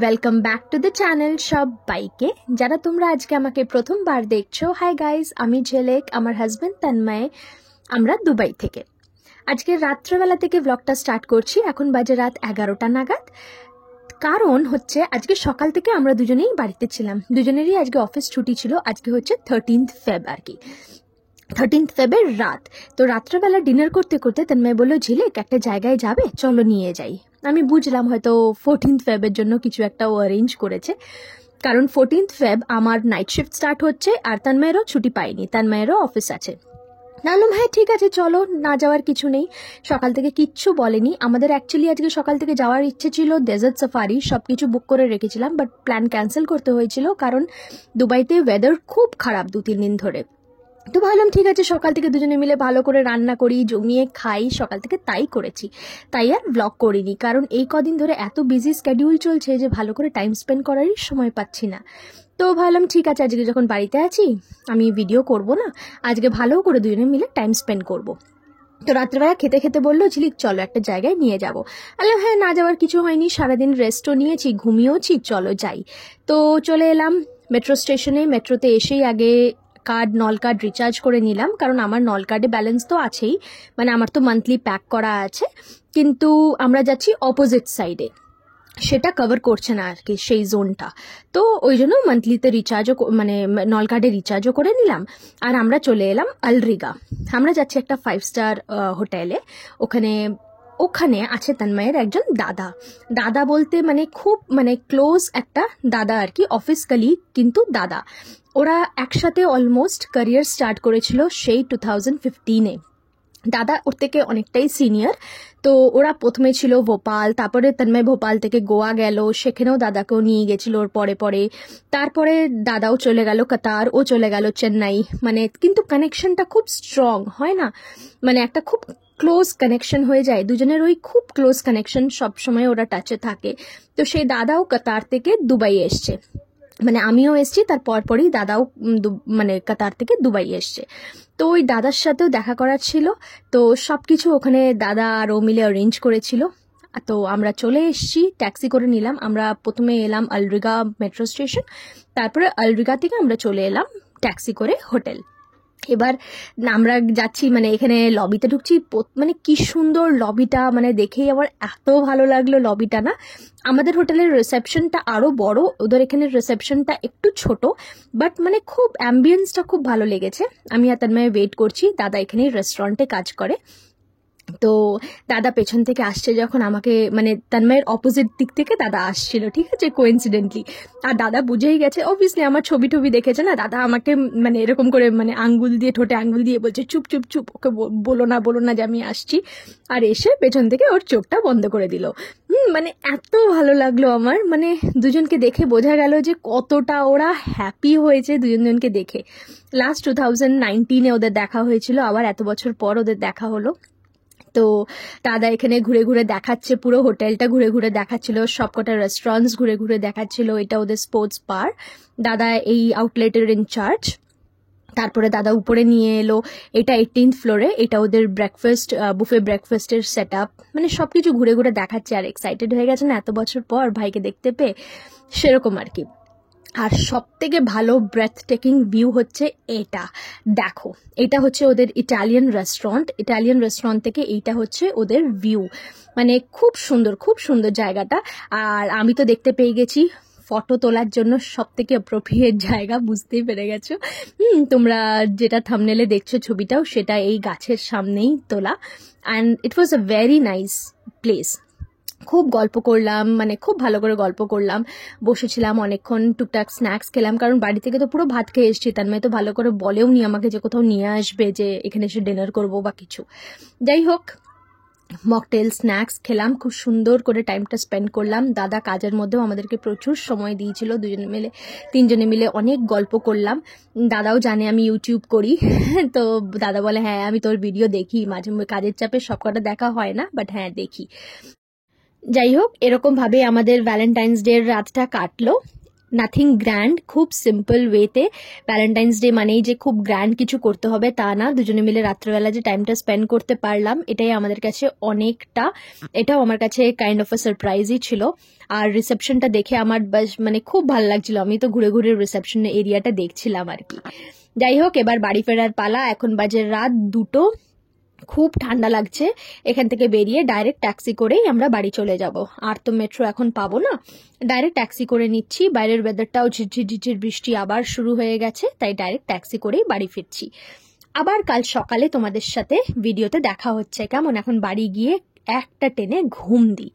Welcome back to the channel সবাইকে। যারা তোমরা আজকে আমাকে প্রথমবার দেখছো, হাই গাইজ, আমি ঝেলেক, আমার হাজব্যান্ড তন্ময়, আমরা দুবাই থেকে। আজকে রাত্রেবেলা থেকে ব্লগটা স্টার্ট করছি। এখন বাজে রাত 11টা নাগাদ। কারণ হচ্ছে আজকে সকাল থেকে আমরা দুজনেই বাড়িতে ছিলাম, দুজনেরই আজকে অফিস ছুটি ছিল। আজকে হচ্ছে 13th ফেব আর কি, 13th ফেবের রাত। তো রাত্রেবেলা ডিনার করতে করতে তন্ময় বললো, ঝিলেক একটা জায়গায় যাবে, চলো নিয়ে যাই। আমি বুঝলাম হয়তো 14th ফেবের জন্য কিছু একটা ও অ্যারেঞ্জ করেছে, কারণ 14th ফেব আমার নাইট শিফট স্টার্ট হচ্ছে আর তন্ময়েরও ছুটি পাইনি, তন্ময়েরও অফিস আছে। বললাম হ্যাঁ ঠিক আছে চলো, না যাওয়ার কিছু নেই। সকাল থেকে কিচ্ছু বলেনি আমাদের। অ্যাকচুয়ালি আজকে সকাল থেকে যাওয়ার ইচ্ছে ছিল ডেজার্ট সাফারি, সব কিছু বুক করে রেখেছিলাম, বাট প্ল্যান ক্যান্সেল করতে হয়েছিল কারণ দুবাইতে ওয়েদার খুব খারাপ 2-3 দিন ধরে। তো ভাবলাম ঠিক আছে সকাল থেকে দুজনে মিলে ভালো করে রান্না করি, জমিয়ে খাই। সকাল থেকে তাই করেছি, তাই আর ব্লগ করিনি, কারণ এই কদিন ধরে এত বিজি স্কেডিউল চলছে যে ভালো করে টাইম স্পেন্ড করারই সময় পাচ্ছি না। তো ভাবলাম ঠিক আছে আজকে যখন বাড়িতে আছি আমি ভিডিও করব না, আজকে ভালো করে দুজনে মিলে টাইম স্পেন্ড করব। তো রাত্রেবেলা খেতে খেতে বললো, ঝিলিক চলো একটা জায়গায় নিয়ে যাবো। আরে হ্যাঁ, না যাওয়ার কিছু হয়নি, সারাদিন রেস্টও নিয়েছি, ঘুমিয়েওছি, চলো যাই। তো চলে এলাম মেট্রো স্টেশনে। মেট্রোতে এসেই আগে নল কার্ড রিচার্জ করে নিলাম, কারণ আমার নল কার্ডে ব্যালেন্স তো আছেই, মানে আমার তো মান্থলি প্যাক করা আছে, কিন্তু আমরা যাচ্ছি অপোজিট সাইডে, সেটা কভার করছে না আর কি সেই জোনটা। তো ওই জন্য মান্থলিতে রিচার্জও মানে নল কার্ডে রিচার্জও করে নিলাম। আর আমরা চলে এলাম আলরিগা। আমরা যাচ্ছি একটা 5 স্টার হোটেলে। ওখানে আছে তন্ময়ের একজন দাদা বলতে মানে খুব মানে ক্লোজ একটা দাদা আর কি, অফিস কলিগ কিন্তু দাদা। ওরা একসাথে অলমোস্ট ক্যারিয়ার স্টার্ট করেছিল সেই 2015-এ। দাদা ওর থেকে অনেকটাই সিনিয়র। তো ওরা প্রথমে ছিল ভোপাল, তারপরে তন্ময় ভোপাল থেকে গোয়া গেল, সেখানেও দাদাকেও নিয়ে গেছিল ওর পরে পরে। তারপরে দাদাও চলে গেল কাতার, ও চলে গেল চেন্নাই। মানে কিন্তু কানেকশনটা খুব স্ট্রং হয় না, মানে একটা খুব ক্লোজ কানেকশন হয়ে যায় দুজনের, ওই খুব ক্লোজ কানেকশন, সবসময় ওরা টাচে থাকে। তো সেই দাদাও কাতার থেকে দুবাই এসছে, মানে আমিও এসছি তার পরপরই দাদাও মানে কাতার থেকে দুবাই এসছে। তো ওই দাদার সাথেও দেখা করার ছিল, তো সব কিছু ওখানে দাদা আর ও মিলে অ্যারেঞ্জ করেছিল। তো আমরা চলে এসছি, ট্যাক্সি করে নিলাম। আমরা প্রথমে এলাম আলরিগা মেট্রো স্টেশন, তারপরে আলরিগা থেকে আমরা চলে এলাম ট্যাক্সি করে হোটেল। এবার আমরা যাচ্ছি, মানে এখানে লবিতে ঢুকছি, মানে কি সুন্দর লবিটা, মানে দেখেই আমার এত ভালো লাগলো লবিটা। না, আমাদের হোটেলের রিসেপশনটা আরো বড়, ওদের এখানে রিসেপশনটা একটু ছোট, বাট মানে খুব অ্যাম্বিয়েন্সটা খুব ভালো লেগেছে। আমি আর তন্ময় ওয়েট করছি, দাদা এখানে রেস্টুরেন্টে কাজ করে। তো দাদা পেছন থেকে আসছে যখন, আমাকে মানে তন্ময়ের অপোজিট দিক থেকে দাদা আসছিল, ঠিক আছে, কোইন্সিডেন্টলি। আর দাদা বুঝেই গেছে, অবভিয়াসলি আমার ছবি টবি দেখেছে না, দাদা আমাকে মানে এরকম করে মানে আঙ্গুল দিয়ে, ঠোঁটে আঙ্গুল দিয়ে বলছে চুপ চুপ চুপ, ওকে বলো না যে আমি আসছি। আর এসে পেছন থেকে ওর চোখটা বন্ধ করে দিল। মানে এত ভালো লাগলো আমার, মানে দুজনকে দেখে বোঝা গেল যে কতটা ওরা হ্যাপি হয়েছে দুজনকে দেখে। লাস্ট 2019-এ ওদের দেখা হয়েছিল, আবার এত বছর পর ওদের দেখা হলো। তো দাদা এখানে ঘুরে ঘুরে দেখাচ্ছে, পুরো হোটেলটা ঘুরে ঘুরে দেখাচ্ছিল, সবকটা রেস্টুরেন্টস ঘুরে ঘুরে দেখাচ্ছিল। এটা ওদের স্পোর্টস বার, দাদা এই আউটলেটের ইনচার্জ। তারপরে দাদা উপরে নিয়ে এলো, এটা 18th ফ্লোরে, এটা ওদের ব্রেকফাস্ট বুফে ব্রেকফাস্টের সেট আপ, মানে সবকিছু ঘুরে ঘুরে দেখাচ্ছে। আর এক্সাইটেড হয়ে গেছে না এত বছর পর ভাইকে দেখতে পেয়ে, সেরকম আর কি। আর সব থেকে ভালো ব্রেথ টেকিং ভিউ হচ্ছে এটা, দেখো এটা হচ্ছে ওদের ইটালিয়ান রেস্টুরেন্ট থেকে এইটা হচ্ছে ওদের ভিউ, মানে খুব সুন্দর জায়গাটা। আর আমি তো দেখতে পেয়ে গেছি ফটো তোলার জন্য সব থেকে অ্যাপ্রোপ্রিয়েট জায়গা, বুঝতেই পেরে গেছো। তোমরা যেটা থাম্বনেলে দেখছো ছবিটাও, সেটা এই গাছের সামনেই তোলা। And it was a very nice place. খুব গল্প করলাম, মানে খুব ভালো করে গল্প করলাম, বসেছিলাম অনেকক্ষণ, টুকটাক স্ন্যাক্স খেলাম, কারণ বাড়ি থেকে তো পুরো ভাত খেয়ে এসছি। তার মেয়ে তো ভালো করে বলেও নি আমাকে যে কোথাও নিয়ে আসবে, যে এখানে এসে ডিনার করবো বা কিছু। যাই হোক, মকটেল স্ন্যাক্স খেলাম, খুব সুন্দর করে টাইমটা স্পেন্ড করলাম। দাদা কাজের মধ্যেও আমাদেরকে প্রচুর সময় দিয়েছিল, তিনজনে মিলে অনেক গল্প করলাম। দাদাও জানে আমি ইউটিউব করি, তো দাদা বলে হ্যাঁ আমি তোর ভিডিও দেখি মাঝে মাঝে, কাজের চাপে সবকটা দেখা হয় না, বাট হ্যাঁ দেখি। যাই হোক, এরকম ভাবে আমাদের ভ্যালেন্টাইন্স ডে রাতটা কাটলো। নাথিং গ্র্যান্ড, খুব সিম্পল ওয়েতে। ভ্যালেন্টাইন্স ডে মানেই যে খুব গ্র্যান্ড কিছু করতে হবে তা না, দুজনে মিলে রাত্রেবেলা যে টাইমটা স্পেন্ড করতে পারলাম এটাই আমাদের কাছে অনেকটা, এটাও আমার কাছে কাইন্ড অফ আ সারপ্রাইজই ছিল। আর রিসেপশনটা দেখে আমার বাস মানে খুব ভালো লাগছিল, আমি তো ঘুরে ঘুরে রিসেপশন এরিয়াটা দেখছিলাম আর কি। যাই হোক, এবার বাড়ি ফেরার পালা। এখন বাজে রাত 2টো, খুব ঠান্ডা লাগছে। এখান থেকে বেরিয়ে ডাইরেক্ট ট্যাক্সি করেই আমরা বাড়ি চলে যাব, আর তো মেট্রো এখন পাবো না, ডাইরেক্ট ট্যাক্সি করে নিচ্ছি। বাইরের ওয়েদারটাও ঝিরঝির ঝিরঝির বৃষ্টি আবার শুরু হয়ে গেছে, তাই ডাইরেক্ট ট্যাক্সি করেই বাড়ি ফিরছি। আবার কাল সকালে তোমাদের সাথে ভিডিওতে দেখা হচ্ছে। কেমন, এখন বাড়ি গিয়ে একটা টেনে ঘুম দিই।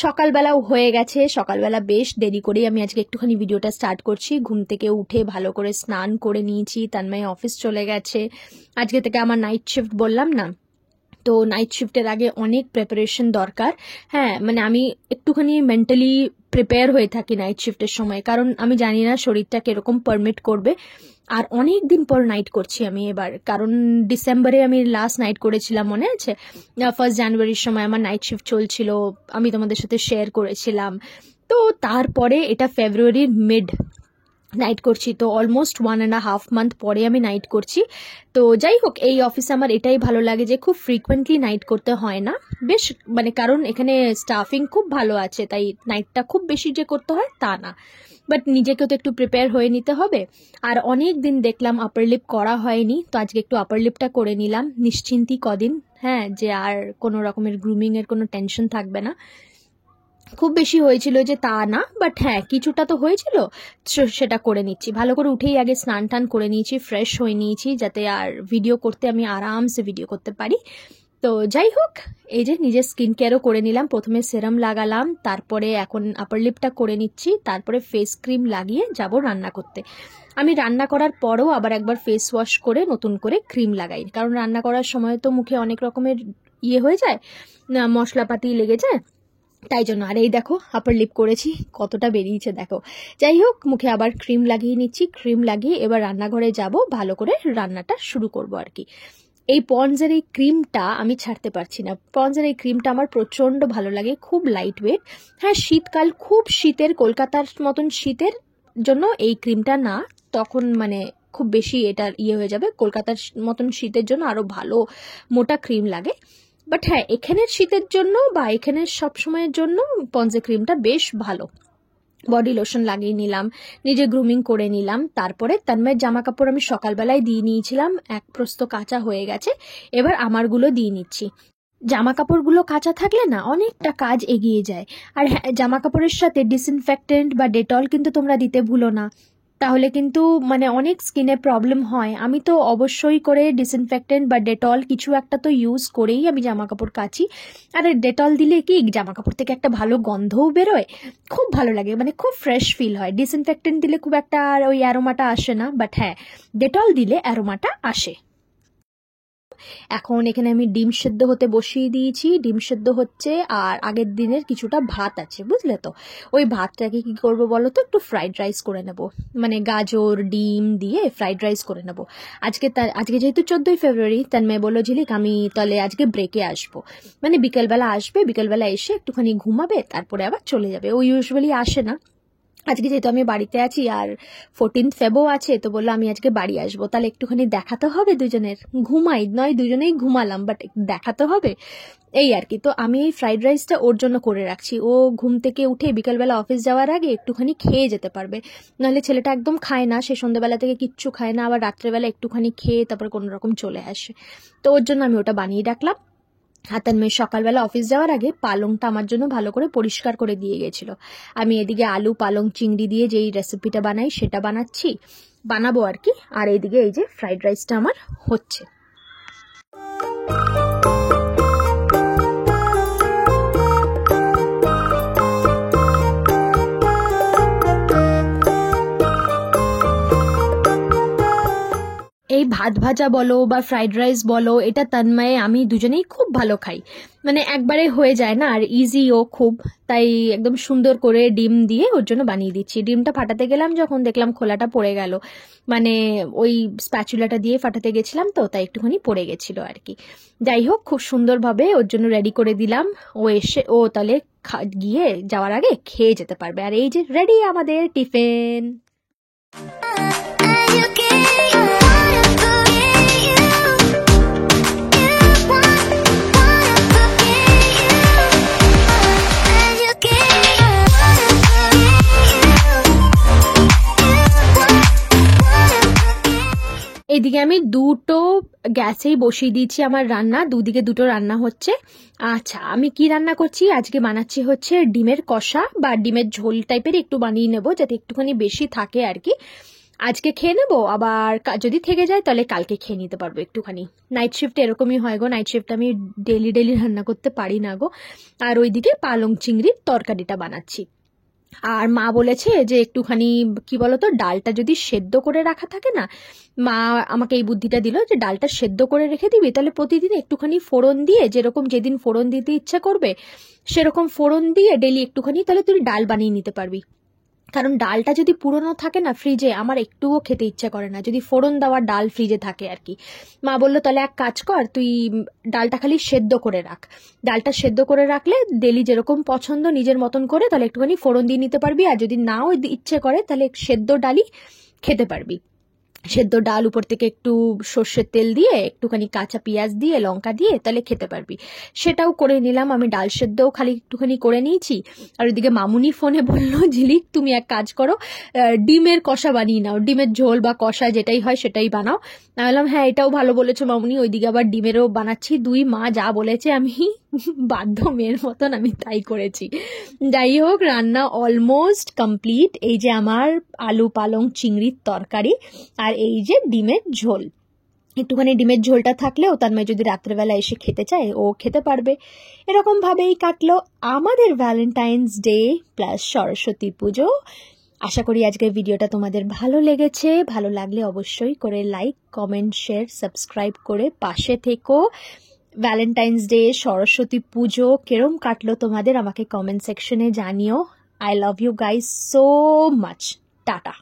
সকালবেলাও হয়ে গেছে, সকালবেলা বেশ দেরি করেই আমি আজকে একটুখানি ভিডিওটা স্টার্ট করছি। ঘুম থেকে উঠে ভালো করে স্নান করে নিয়েছি, তন্ময় অফিস চলে গেছে। আজকে থেকে আমার নাইট শিফট, বললাম না, তো নাইট শিফটের আগে অনেক প্রিপারেশন দরকার। হ্যাঁ, মানে আমি একটুখানি মেন্টালি প্রিপেয়ার হয়ে থাকি নাইট শিফটের সময়, কারণ আমি জানি না শরীরটা কিরকম পারমিট করবে। আর অনেক দিন পর নাইট করছি আমি এবার, কারণ ডিসেম্বরে আমি লাস্ট নাইট করেছিলাম, মনে আছে? 1 জানুয়ারির সময় আমার নাইট শিফট চলছিল, আমি তোমাদের সাথে শেয়ার করেছিলাম। তো তারপরে এটা ফেব্রুয়ারির মিড নাইট করছি, তো অলমোস্ট 1.5 মান্থ পরে আমি নাইট করছি। তো যাই হোক, এই অফিসে আমার এটাই ভালো লাগে যে খুব ফ্রিকুয়েন্টলি নাইট করতে হয় না, বেশ মানে, কারণ এখানে স্টাফিং খুব ভালো আছে, তাই নাইটটা খুব বেশি যে করতে হয় তা না, বাট নিজেকেও তো একটু প্রিপেয়ার হয়ে নিতে হবে। আর অনেক দিন দেখলাম আপার লিপ করা হয়নি, তো আজকে একটু আপার লিপটা করে নিলাম, নিশ্চিন্তি কদিন। হ্যাঁ, যে আর কোনো রকমের গ্রুমিং এর কোনো টেনশন থাকবে না। খুব বেশি হয়েছিল যে তা না, বাট হ্যাঁ কিছুটা তো হয়েছিল, সেটা করে নিচ্ছি। ভালো করে উঠেই আগে স্নান টান করে নিয়েছি, ফ্রেশ হয়ে নিয়েছি, যাতে আর ভিডিও করতে আমি আরামসে ভিডিও করতে পারি। তো যাই হোক, এই যে নিজের স্কিন কেয়ারও করে নিলাম, প্রথমে সেরাম লাগালাম, তারপরে এখন আপার লিপটা করে নিচ্ছি, তারপরে ফেস ক্রিম লাগিয়ে যাব রান্না করতে। আমি রান্না করার পরও আবার একবার ফেস ওয়াশ করে নতুন করে ক্রিম লাগাই, কারণ রান্না করার সময় তো মুখে অনেক রকমের হয়ে যায়, মশলাপাতি লেগে যায়, তাই জন্য। আর এই দেখো আপার লিপ করেছি, কতটা বেরিয়েছে দেখো। যাই হোক, মুখে আবার ক্রিম লাগিয়ে নিচ্ছি, ক্রিম লাগিয়ে এবার রান্নাঘরে যাব, ভালো করে রান্নাটা শুরু করব আর কি। এই পন্ডসের এই ক্রিমটা আমি ছাড়তে পারছি না, পন্ডসের এই ক্রিমটা আমার প্রচণ্ড ভালো লাগে, খুব লাইট ওয়েট। হ্যাঁ, শীতকাল, খুব শীতের, কলকাতার মতন শীতের জন্য এই ক্রিমটা না, তখন মানে খুব বেশি এটার হয়ে যাবে, কলকাতার মতন শীতের জন্য আরও ভালো মোটা ক্রিম লাগে। বাট হ্যাঁ, এখানের শীতের জন্য বা এখানের সব সময়ের জন্য পন্ডসের ক্রিমটা বেশ ভালো। বডি লোশন লাগিয়ে নিলাম, নিজে গ্রুমিং করে নিলাম, তারপরে তন্ময়ের জামা কাপড় আমি সকালবেলায় দিয়ে নিয়েছিলাম, এক প্রস্ত কাঁচা হয়ে গেছে, এবার আমারগুলো দিয়ে নিচ্ছি। জামা কাপড়গুলো কাঁচা থাকলে না অনেকটা কাজ এগিয়ে যায়। আর হ্যাঁ, জামা কাপড়ের সাথে ডিসইনফেক্টেন্ট বা ডেটল কিন্তু তোমরা দিতে ভুলো না, তাহলে কিন্তু মানে অনেক স্কিনে প্রবলেম হয়। আমি তো অবশ্যই করে ডিসইনফেক্টেন্ট বা ডেটল কিছু একটা তো ইউজ করেই আমি জামা কাপড় কাচি। আর ডেটল দিলে কি জামা কাপড় থেকে একটা ভালো গন্ধও বেরোয়, খুব ভালো লাগে, মানে খুব ফ্রেশ ফিল হয়। ডিসইনফেক্টেন্ট দিলে খুব একটা আর ওই অ্যারোমাটা আসে না, বাট হ্যাঁ, ডেটল দিলে অ্যারোমাটা আসে। এখন এখানে আমি ডিম সেদ্ধ হতে বসিয়ে দিয়েছি, ডিম সেদ্ধ হচ্ছে, আর আগের দিনের কিছুটা ভাত আছে, বুঝলে তো। ওই ভাতটাকে কি করব বলো তো, একটু ফ্রাইড রাইস করে নেব, মানে গাজর ডিম দিয়ে ফ্রাইড রাইস করে নেব আজকে যেহেতু 14ই ফেব্রুয়ারি, তন্ময় বললো ঝিলিক আমি তাহলে আজকে ব্রেকে আসবো, মানে বিকেলবেলা আসবে, বিকেলবেলা এসে একটুখানি ঘুমাবে, তারপরে আবার চলে যাবে। ও ইউজুয়ালি আসে না, আজকে যেহেতু আমি বাড়িতে আছি আর 14th ফেব্রুয়ারি আছে, তো বললো আমি আজকে বাড়ি আসবো, তাহলে একটুখানি দেখাতে হবে দুজনের, ঘুমাই নয় দুজনেই ঘুমালাম, বাট দেখাতে হবে, এই আর কি। তো আমি এই ফ্রাইড রাইসটা ওর জন্য করে রাখছি, ও ঘুম থেকে উঠে বিকালবেলা অফিস যাওয়ার আগে একটুখানি খেয়ে যেতে পারবে, নাহলে ছেলেটা একদম খায় না, সে সন্ধ্যাবেলা থেকে কিচ্ছু খায় না, আবার রাত্রেবেলা একটুখানি খেয়ে তারপর কোনো রকম চলে আসে, তো ওর জন্য আমি ওটা বানিয়ে রাখলাম। হাতান মেয়ে সকালবেলা অফিস যাওয়ার আগে পালংটা আমার জন্য ভালো করে পরিষ্কার করে দিয়ে গেছিল। আমি এদিকে আলু পালং চিংড়ি দিয়ে যেই রেসিপিটা বানাই সেটা বানাবো আর কি। আর এইদিকে এই যে ফ্রাইড রাইসটা আমার হচ্ছে। এই ভাত ভাজা বলো বা ফ্রাইড রাইস বলো, এটা তন্ময়ে আমি দুজনেই খুব ভালো খাই, মানে একবারে হয়ে যায় না, আর ইজিও খুব। তাই একদম সুন্দর করে ডিম দিয়ে ওর জন্য বানিয়ে দিচ্ছি। ডিমটা ফাটাতে গেলাম যখন দেখলাম খোলাটা পড়ে গেল, মানে ওই স্প্যাচুলাটা দিয়ে ফাটাতে গেছিলাম তো, তাই একটুখানি পড়ে গেছিল আর কি। যাই হোক, খুব সুন্দরভাবে ওর জন্য রেডি করে দিলাম। ও তাহলে গিয়ে যাওয়ার আগে খেয়ে যেতে পারবে। আর এই যে রেডি আমাদের টিফিন। এদিকে আমি দুটো গ্যাসেই বসিয়ে দিয়েছি আমার রান্না, দুদিকে দুটো রান্না হচ্ছে। আচ্ছা, আমি কি রান্না করছি আজকে? বানাচ্ছি হচ্ছে ডিমের কষা বা ডিমের ঝোল টাইপের একটু বানিয়ে নেবো, যাতে একটুখানি বেশি থাকে আর কি। আজকে খেয়ে নেবো, আবার যদি থেকে যায় তাহলে কালকে খেয়ে নিতে পারবো একটুখানি। নাইট শিফটে এরকমই হয় গো, নাইট শিফট আমি ডেলি রান্না করতে পারি না গো। আর ওইদিকে পালং চিংড়ির তরকারিটা বানাচ্ছি। আর মা বলেছে যে একটুখানি কি বলতো, ডালটা যদি সেদ্ধ করে রাখা থাকে না, মা আমাকে এই বুদ্ধিটা দিল যে ডালটা সেদ্ধ করে রেখে দিবি, তাহলে প্রতিদিন একটুখানি ফোড়ন দিয়ে, যেরকম যেদিন ফোড়ন দিতে ইচ্ছা করবে সেরকম ফোড়ন দিয়ে ডেলি একটুখানি, তাহলে তুই ডাল বানিয়ে নিতে পারবি। কারণ ডালটা যদি পুরনো থাকে না ফ্রিজে, আমার একটুও খেতে ইচ্ছা করে না যদি ফোড়ন দেওয়া ডাল ফ্রিজে থাকে আর কি। মা বললো তাহলে এক কাজ কর, তুই ডালটা খালি সেদ্ধ করে রাখ। ডালটা সেদ্ধ করে রাখলে ডেলি যেরকম পছন্দ নিজের মতন করে, তাহলে একটুখানি ফোড়ন দিয়ে নিতে পারবি। আর যদি নাও ইচ্ছে করে তাহলে সেদ্ধ ডালই খেতে পারবি। সেদ্ধ ডাল উপর থেকে একটু সর্ষের তেল দিয়ে, একটুখানি কাঁচা পেঁয়াজ দিয়ে, লঙ্কা দিয়ে, তাহলে খেতে পারবি। সেটাও করে নিলাম আমি, ডাল সেদ্ধও খালি একটুখানি করে নিয়েছি। আর ওইদিকে মামুনি ফোনে বললো, ঝিলিক তুমি এক কাজ করো, ডিমের কষা বানিয়ে নাও, ডিমের ঝোল বা কষা যেটাই হয় সেটাই বানাও। আমি বললাম হ্যাঁ এটাও ভালো বলেছো মামুনি। ওইদিকে আবার ডিমেরও বানাচ্ছি, দুই মা যা বলেছে আমি বাধ্য মেয়ের মতন আমি তাই করেছি। যাই হোক, রান্না অলমোস্ট কমপ্লিট। এই যে আমার আলু পালং চিংড়ির তরকারি, আর এই যে ডিমের ঝোল। একটুখানি ডিমের ঝোলটা থাকলেও তন্ময় যদি রাত্রেবেলা এসে খেতে চায় ও খেতে পারবে। এরকম ভাবেই কাটলো আমাদের ভ্যালেন্টাইন্স ডে প্লাস সরস্বতী পুজো। আশা করি আজকের ভিডিওটা তোমাদের ভালো লেগেছে। ভালো লাগলে অবশ্যই করে লাইক, কমেন্ট, শেয়ার, সাবস্ক্রাইব করে পাশে থেকো। ভ্যালেন্টাইন্স ডে, সরস্বতী পুজো কেরম কাটলো তোমাদের আমাকে কমেন্ট সেকশনে জানিও। I love you guys so much. Tata.